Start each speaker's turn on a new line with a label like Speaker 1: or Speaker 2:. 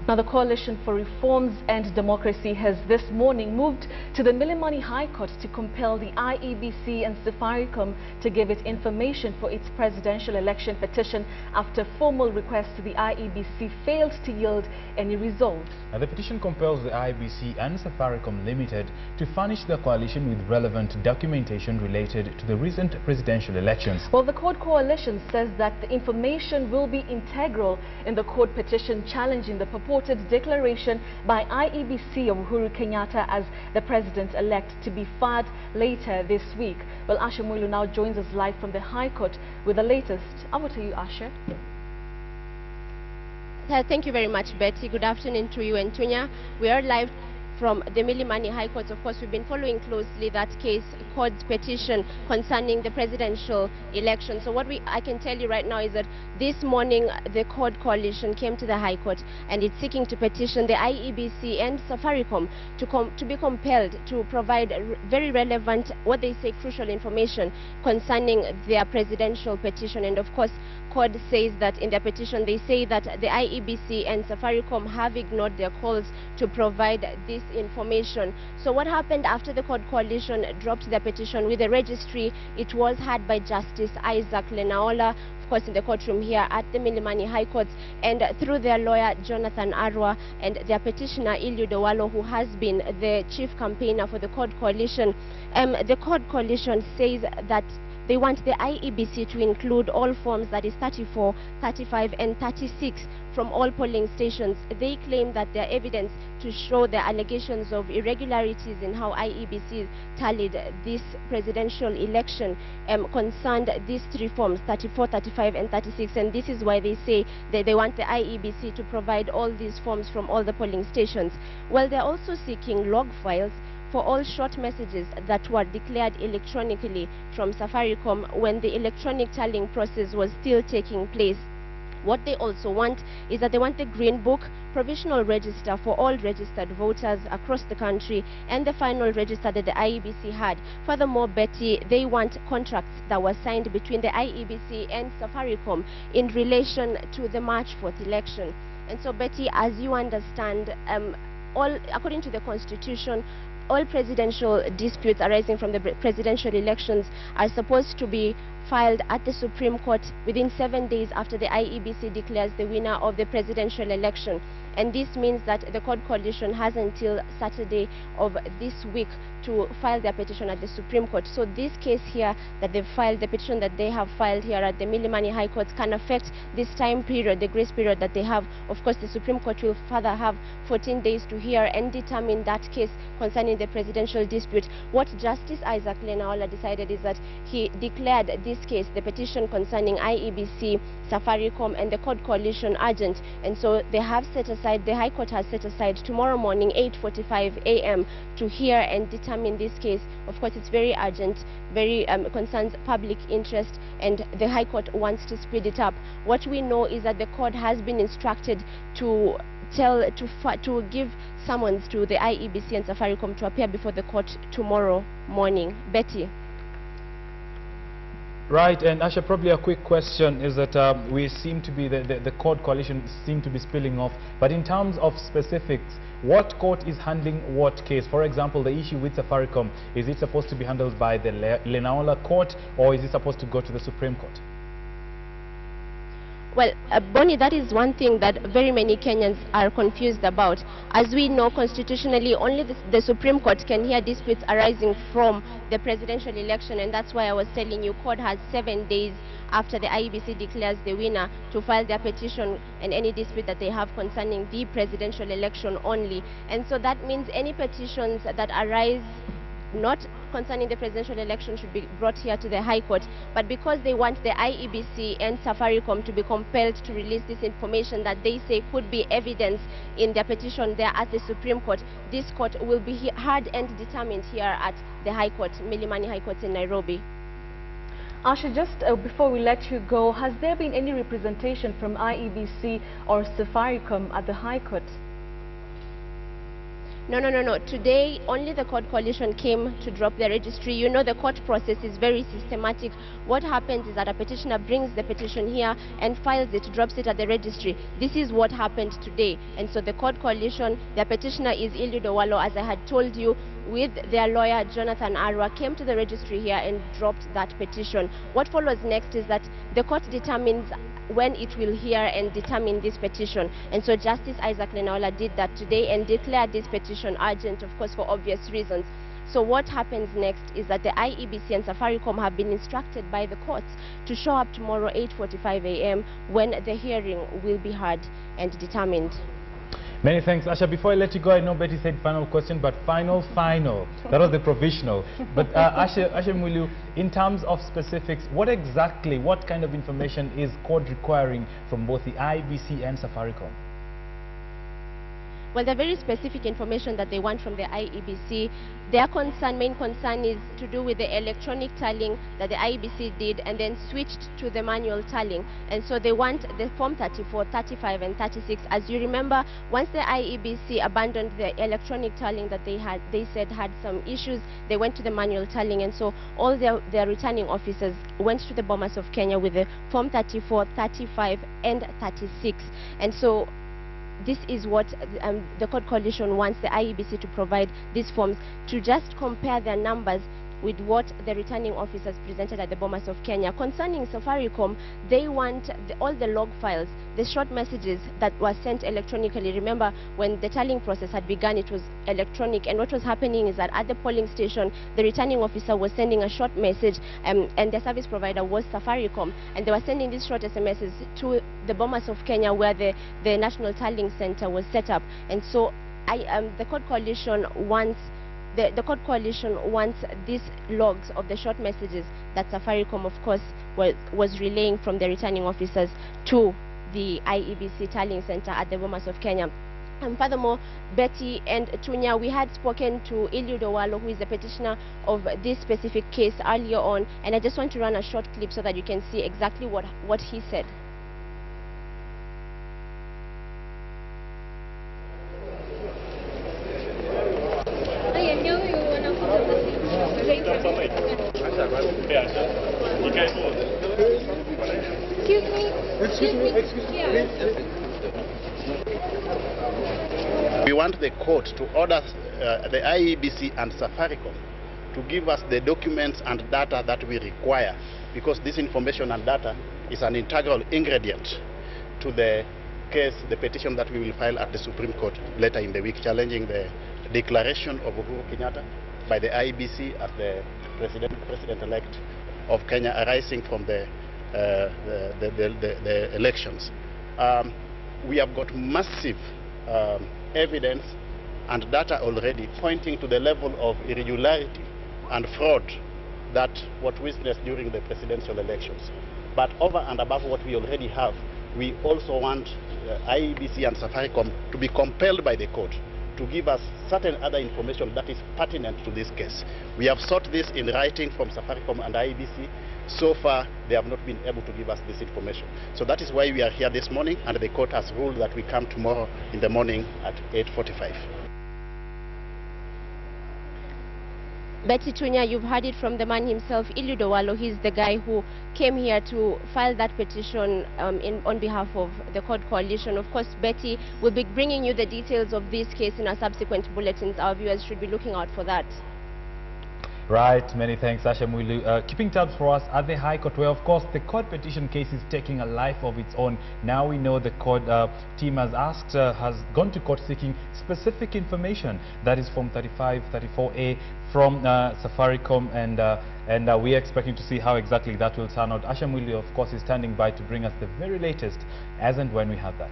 Speaker 1: Now, the Coalition for Reforms and Democracy has this morning moved to the Milimani High Court to compel the IEBC and Safaricom to give it information for its presidential election petition after formal requests to the IEBC failed to yield any results.
Speaker 2: Now, the petition compels the IEBC and Safaricom Limited to furnish the coalition with relevant documentation related to the recent presidential elections.
Speaker 1: Well, the court coalition says that the information will be integral in the court petition challenging the purported declaration by IEBC of Uhuru Kenyatta as the president-elect to be filed later this week. Well, Asha Muilu now joins us live from the High Court with the latest. Over to you, Asha.
Speaker 3: Thank you very much, Betty. Good afternoon to you and Tunya. We are live from the Milimani High Court. Of course, we've been following closely that case, court petition concerning the presidential election. So what I can tell you right now is that this morning the court coalition came to the High Court and it's seeking to petition the IEBC and Safaricom to be compelled to provide very relevant, what they say, crucial information concerning their presidential petition. And of course, court says that in their petition they say that the IEBC and Safaricom have ignored their calls to provide this information. So what happened after the court coalition dropped their petition with the registry? It was heard by Justice Isaac Lenaola, of course, in the courtroom here at the Milimani High Court, and through their lawyer Jonathan Arwa and their petitioner Eliud Owalo, who has been the chief campaigner for the court coalition. The court coalition says that they want the IEBC to include all forms, that is 34, 35 and 36, from all polling stations. They claim that their evidence to show the allegations of irregularities in how IEBC tallied this presidential election concerned these three forms, 34, 35 and 36, and this is why they say that they want the IEBC to provide all these forms from all the polling stations. Well, they're also seeking log files for all short messages that were declared electronically from Safaricom when the electronic tallying process was still taking place. What they also want is that they want the Green Book, provisional register for all registered voters across the country, and the final register that the IEBC had. Furthermore, Betty, they want contracts that were signed between the IEBC and Safaricom in relation to the March 4th election. And so, Betty, as you understand, according to the Constitution, all presidential disputes arising from the presidential elections are supposed to be filed at the Supreme Court within 7 days after the IEBC declares the winner of the presidential election. And this means that the court coalition has until Saturday of this week to file their petition at the Supreme Court. So this case here that they've filed, the petition that they have filed here at the Milimani High Court, can affect this time period, the grace period that they have. Of course, the Supreme Court will further have 14 days to hear and determine that case concerning the presidential dispute. What Justice Isaac Lenaola decided is that he declared this case, the petition concerning IEBC, Safaricom and the court coalition, urgent. And so they have set aside, the High Court has set aside tomorrow morning 8:45 a.m. to hear and determine this case. Of course, it's very urgent, very concerns public interest, and the High Court wants to speed it up. What we know is that the court has been instructed to give summons to the IEBC and Safaricom to appear before the court tomorrow morning. Betty.
Speaker 2: Right, and Asha, probably a quick question is that we seem to be, the court coalition seem to be spilling off, but in terms of specifics, what court is handling what case? For example, the issue with Safaricom, is it supposed to be handled by the Lenaola court, or is it supposed to go to the Supreme Court?
Speaker 3: Well, Bonnie, that is one thing that very many Kenyans are confused about. As we know, constitutionally, only the Supreme Court can hear disputes arising from the presidential election, and that's why I was telling you, court has 7 days after the IEBC declares the winner to file their petition and any dispute that they have concerning the presidential election only. And so that means any petitions that arise not concerning the presidential election should be brought here to the High Court, but because they want the IEBC and Safaricom to be compelled to release this information that they say could be evidence in their petition there at the Supreme Court, this court will be heard and determined here at the High Court, Milimani High Court in Nairobi.
Speaker 1: Asha, just before we let you go, has there been any representation from IEBC or Safaricom at the High Court?
Speaker 3: No. Today, only the court coalition came to drop the registry. You know, the court process is very systematic. What happens is that a petitioner brings the petition here and files it, drops it at the registry. This is what happened today. And so the court coalition, their petitioner is Eliud Owalo, as I had told you, with their lawyer Jonathan Arwa, came to the registry here and dropped that petition. What follows next is that the court determines when it will hear and determine this petition. And so Justice Isaac Lenaola did that today and declared this petition urgent, of course, for obvious reasons. So what happens next is that the IEBC and Safaricom have been instructed by the courts to show up tomorrow 8:45 a.m. when the hearing will be heard and determined.
Speaker 2: Many thanks, Asha. Before I let you go, I know Betty said final question, but final. That was the provisional. But Asha Mulu, in terms of specifics, what kind of information is court requiring from both the IEBC and Safaricom?
Speaker 3: Well, the very specific information that they want from the IEBC, their main concern is to do with the electronic tallying that the IEBC did and then switched to the manual tallying. And so they want the Form 34, 35, and 36. As you remember, once the IEBC abandoned the electronic tallying that they said had some issues, they went to the manual tallying. And so all their returning officers went to the Bomas of Kenya with the Form 34, 35, and 36. And so this is what the court coalition wants the IEBC to provide these forms, to just compare their numbers with what the returning officers presented at the Bomas of Kenya. Concerning Safaricom, they want all the log files, the short messages that were sent electronically. Remember, when the tallying process had begun, it was electronic, and what was happening is that at the polling station, the returning officer was sending a short message, and the service provider was Safaricom, and they were sending these short SMSs to the Bomas of Kenya, where the National Tallying Center was set up. And so the court coalition wants these logs of the short messages that Safaricom, of course, was relaying from the returning officers to the IEBC Tallying Center at the Bomas of Kenya. And furthermore, Betty and Tunya, we had spoken to Eliud Owalo, who is the petitioner of this specific case, earlier on, and I just want to run a short clip so that you can see exactly what he said.
Speaker 4: We want the court to order the IEBC and Safaricom to give us the documents and data that we require, because this information and data is an integral ingredient to the case, the petition that we will file at the Supreme Court later in the week, challenging the declaration of Uhuru Kenyatta by the IEBC as the president-elect of Kenya, arising from the elections. We have got massive evidence and data already pointing to the level of irregularity and fraud that was witnessed during the presidential elections. But over and above what we already have, we also want IEBC and Safaricom to be compelled by the court to give us certain other information that is pertinent to this case. We have sought this in writing from Safaricom and IEBC. So far, they have not been able to give us this information. So that is why we are here this morning, and the court has ruled that we come tomorrow in the morning at 8:45.
Speaker 3: Betty Tunya, you've heard it from the man himself, Eliud Owalo. He's the guy who came here to file that petition on behalf of the court coalition. Of course, Betty will be bringing you the details of this case in our subsequent bulletins. Our viewers should be looking out for that.
Speaker 2: Right, many thanks, Asha Mwilu. Keeping tabs for us at the High Court, where, of course, the court petition case is taking a life of its own. Now we know the court team has gone to court seeking specific information. That is Form 35, 34A from Safaricom, and we are expecting to see how exactly that will turn out. Asha Mwilu, of course, is standing by to bring us the very latest as and when we have that.